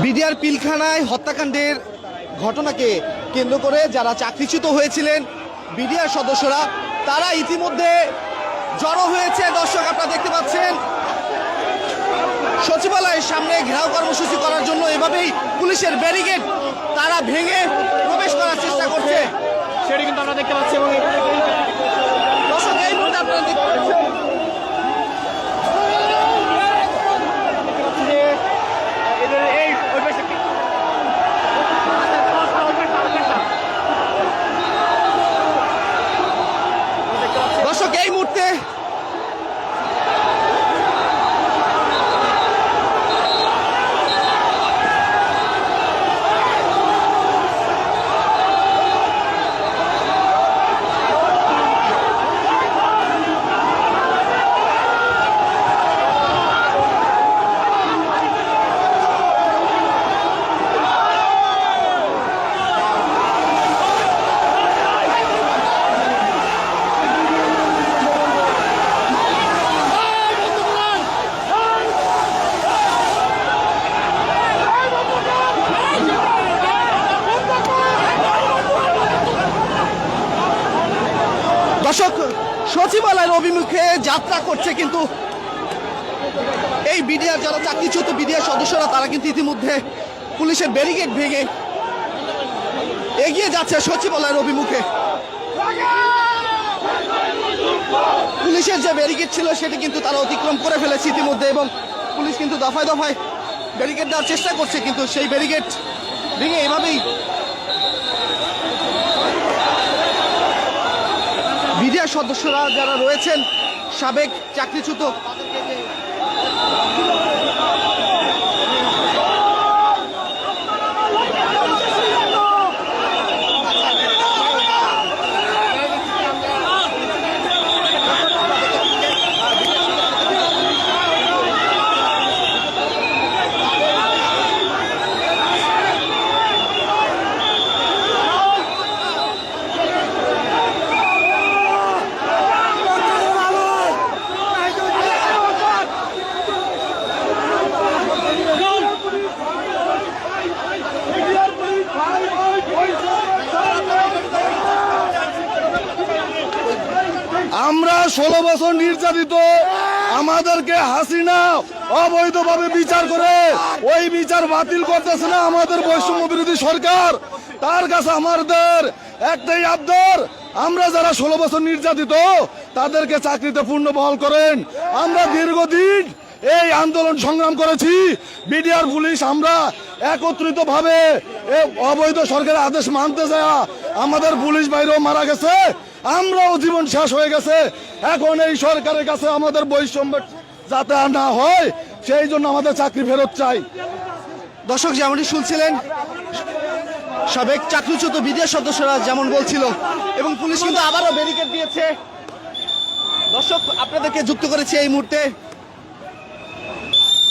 BDR পিলখানায় হত্যাকাণ্ডের ঘটনাকে কেন্দ্র করে যারা চাকরিচ্যুত হয়েছিলেন বিডিআর সদস্যরা তারা ইতিমধ্যে জড়ো হয়েছে। দর্শক আপনারা দেখতে পাচ্ছেন সচিবালয়ের সামনে ঘেরাও কর্মসূচি করার জন্য এভাবেই পুলিশের ব্যারিকেড তারা ভেঙে প্রবেশ করার চেষ্টা করছে, সেটি কিন্তু আমরা দেখতে পাচ্ছি। এবং দর্শক এই মুহূর্তে আপনারা দেখতে পাচ্ছেন দর্শক এই মুহূর্তে দর্শক সচিবালয়ের অভিমুখে যাত্রা করছে, কিন্তু এই বিডিআর যারা চাকরিচ্যুত বিডিআর সদস্যরা তারা কিন্তু ইতিমধ্যে পুলিশের ব্যারিকেড ভেঙে এগিয়ে যাচ্ছে সচিবালয়ের অভিমুখে। পুলিশের যে ব্যারিকেড ছিল সেটি কিন্তু তারা অতিক্রম করে ফেলেছে ইতিমধ্যে, এবং পুলিশ কিন্তু দফায় দফায় ব্যারিকেড দেওয়ার চেষ্টা করছে, কিন্তু সেই ব্যারিকেড ভেঙে এভাবেই বিডিআর সদস্যরা যারা রয়েছেন সাবেক চাকরিচ্যুত আমরা 16 বছর নির্যাতিত, আমাদেরকে হাসিনা অবৈধভাবে বিচার করে ওই বিচার বাতিল করতেছে না আমাদের বৈষম্য বিরোধী সরকার। তার কাছে আমাদের একটাই আবদার, আমরা যারা 16 বছর নির্যাতিত তাদেরকে চাকরিতে পূর্ণ বহাল করেন। আমরা দীর্ঘদিন এই আন্দোলন সংগ্রাম করেছি, বিডিআর পুলিশ আমরা একত্রিত ভাবে অবৈধ সরকারের আদেশ মানতে যায় আমাদের পুলিশ বাইরেও মারা গেছে, আমরাও জীবন শেষ হয়ে গেছে। এখন এই সরকারের কাছে আমাদের বৈষম্য যাতে না হয় সেই জন্য আমাদের চাকরি ফেরত চাই। দর্শক যেমনটি শুনছিলেন সাবেক চাকরিচ্যুত বিডিআর সদস্যরা যেমন বলছিল, এবং পুলিশ কিন্তু আবারও ব্যারিকেড দিয়েছে। দর্শক আপনাদেরকে যুক্ত করেছে এই মুহূর্তে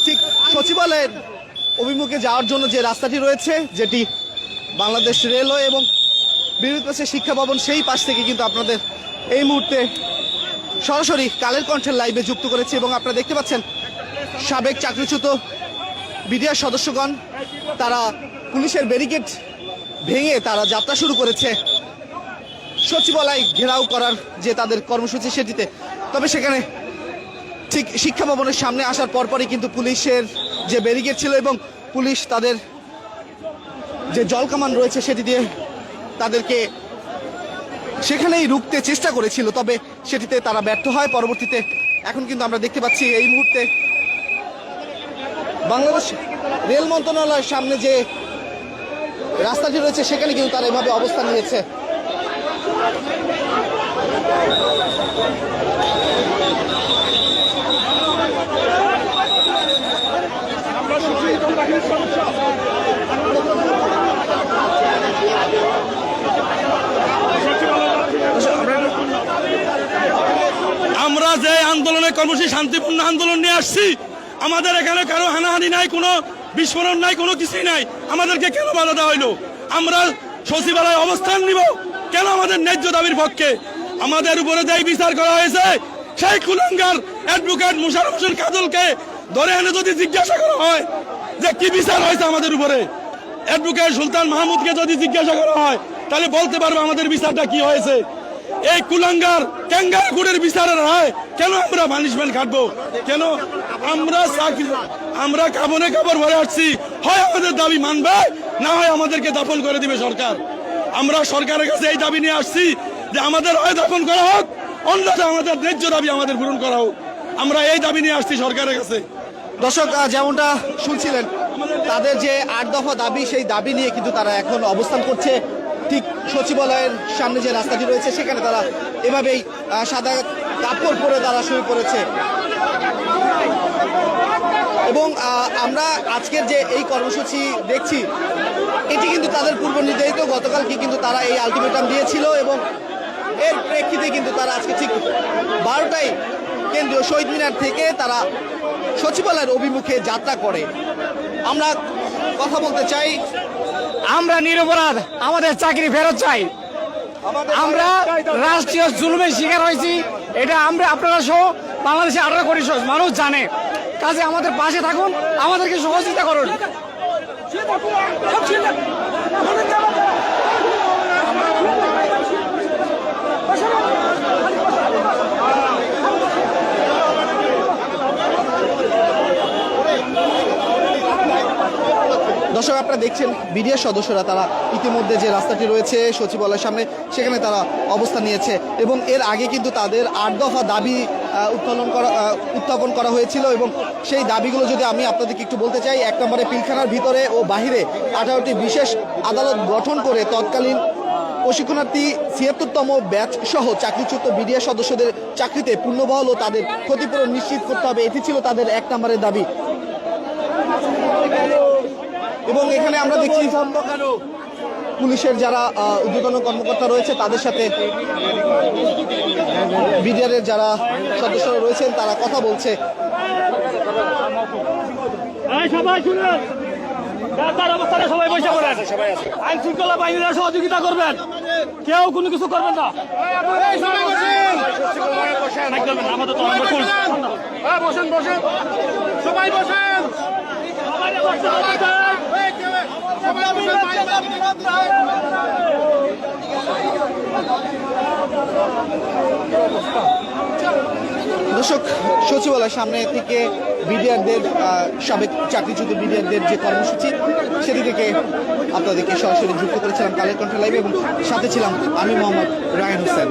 ঠিক সচিবালয়ের অভিমুখে যাওয়ার জন্য যে রাস্তাটি রয়েছে, যেটি বাংলাদেশ রেলওয়ে এবং বিরোধী পাশে শিক্ষা ভবন, সেই পাশ থেকে কিন্তু আপনাদের এই মুহূর্তে সরাসরি কালের কণ্ঠের লাইভে যুক্ত করেছে। এবং আপনারা দেখতে পাচ্ছেন সাবেক চাকরিচ্যুত বিডিআর সদস্যগণ তারা পুলিশের ব্যারিকেড ভেঙে তারা যাত্রা শুরু করেছে সচিবালয় ঘেরাও করার যে তাদের কর্মসূচি সেটিতে। তবে সেখানে ঠিক শিক্ষা ভবনের সামনে আসার পরপরই কিন্তু পুলিশের যে ব্যারিকেড ছিল এবং পুলিশ তাদের যে জলকামান রয়েছে সেটি দিয়ে তাদেরকে সেখানেই রুখতে চেষ্টা করেছিল, তবে সেটিতে তারা ব্যর্থ হয় পরবর্তীতে। এখন কিন্তু আমরা দেখতে পাচ্ছি এই মুহূর্তে বাংলাদেশ রেল মন্ত্রণালয়ের সামনে যে রাস্তাটি রয়েছে সেখানে কিন্তু তারা এভাবে অবস্থান নিয়েছে। আমরা যে আন্দোলনের কর্মসূচি শান্তিপূর্ণ আন্দোলন নিয়ে আসছি, আমাদের এখানে কারো হানাহানি নাই, কোনো বিস্ফোরণ নাই, কোনো কিছুই নাই। আমাদেরকে কেন বাধা দেওয়া হইলো? আমরা সচিবালয়ে অবস্থান নিব কেন? আমাদের ন্যায্য দাবির পক্ষে। আমাদের উপরে যে বিচার করা হয়েছে, সেই কুলাঙ্গার অ্যাডভোকেট মোশাররফ হোসেন কাজলকে ধরে এনে যদি জিজ্ঞাসা করা হয় যে কি বিচার হয়েছে আমাদের উপরে। অ্যাডভোকেট সুলতান মাহমুদকে যদি জিজ্ঞাসা করা হয় তাহলে বলতে পারবে আমাদের বিচারটা কি হয়েছে। এই কুলাঙ্গার ক্যাঙ্গার গুড়ের বিচারের হয় কেন আমরা পানিশমেন্ট খাটবো? কেন আমরা কাবনে কাপড় ভরে আসছি, হয় আমাদের দাবি মানবে, না হয় আমাদেরকে দাফন করে দিবে সরকার। আমরা সরকারের কাছে এই দাবি নিয়ে আসছি যে আমাদের হয় দাফন করা হোক, অন্যথা আমাদের ন্যায্য দাবি আমাদের পূরণ করা হোক। আমরা এই দাবি নিয়ে আসছি সরকারের কাছে। দর্শক, যেমনটা শুনছিলেন, তাদের যে 8 দফা দাবি, সেই দাবি নিয়ে কিন্তু তারা এখন অবস্থান করছে। ঠিক সচিবালয়ের সামনে যে রাস্তাটি রয়েছে সেখানে তারা এভাবেই সাদা কাপড় পরে তারা শুয়ে পড়েছে। এবং আমরা আজকের যে এই কর্মসূচি দেখছি, এটি কিন্তু তাদের পূর্ব নির্ধারিত। গতকালকে কিন্তু তারা এই আলটিমেটাম দিয়েছিল এবং এর প্রেক্ষিতে কিন্তু তারা আজকে ঠিক 12টায় কেন্দ্রীয় শহীদ মিনার থেকে তারা সচিবালয়ের অভিমুখে যাত্রা করে। আমরা কথা বলতে চাই, আমরা নিরপরাধ, আমাদের চাকরি ফেরত চাই। আমরা রাষ্ট্রীয় জুলুমের শিকার হয়েছি, এটা আমরা আপনারা সহ বাংলাদেশে 18 কোটি মানুষ জানে। কাজে আমাদের পাশে থাকুন, আমাদেরকে সহযোগিতা করুন। দর্শক, আপনারা দেখছেন বিডিআর সদস্যরা তারা ইতিমধ্যে যে রাস্তাটি রয়েছে সচিবালয়ের সামনে সেখানে তারা অবস্থান নিয়েছে এবং এর আগে কিন্তু তাদের 8 দফা দাবি উত্থাপন করা হয়েছিল এবং সেই দাবিগুলো যদি আমি আপনাদেরকে একটু বলতে চাই। 1 নম্বরে পিলখানার ভিতরে ও বাহিরে 18টি বিশেষ আদালত গঠন করে তৎকালীন প্রশিক্ষণার্থী 76তম ব্যাচ সহ চাকরিচ্যুত বিডিআর সদস্যদের চাকরিতে পূর্ণবহাল ও তাদের ক্ষতিপূরণ নিশ্চিত করতে হবে, এটি ছিল তাদের 1 নম্বরের দাবি। এবং এখানে আমরা দেখছি পুলিশের যারা ঊর্ধ্বতন কর্মকর্তা রয়েছে তাদের সাথে বিডিআরের যারা সদস্যরা রয়েছেন তারা কথা বলছে। সবাই শুনুন, তার অবস্থানে সবাই বসে পড়েন, আইন শৃঙ্খলা বাহিনীরা সহযোগিতা করবেন, কেউ কোনো কিছু করবেন না। আমাদের তো বসেন বসেন সবাই বসেন। দর্শক, সচিবালয়ের সামনে থেকে বিডিআরদের সাবেক চাকরিচ্যুত বিডিআরদের যে কর্মসূচি সেটি থেকে আপনাদেরকে সরাসরি যুক্ত করেছিলাম কালের কণ্ঠ লাইভে এবং সাথে ছিলাম আমি মোহাম্মদ রায়হান হোসেন।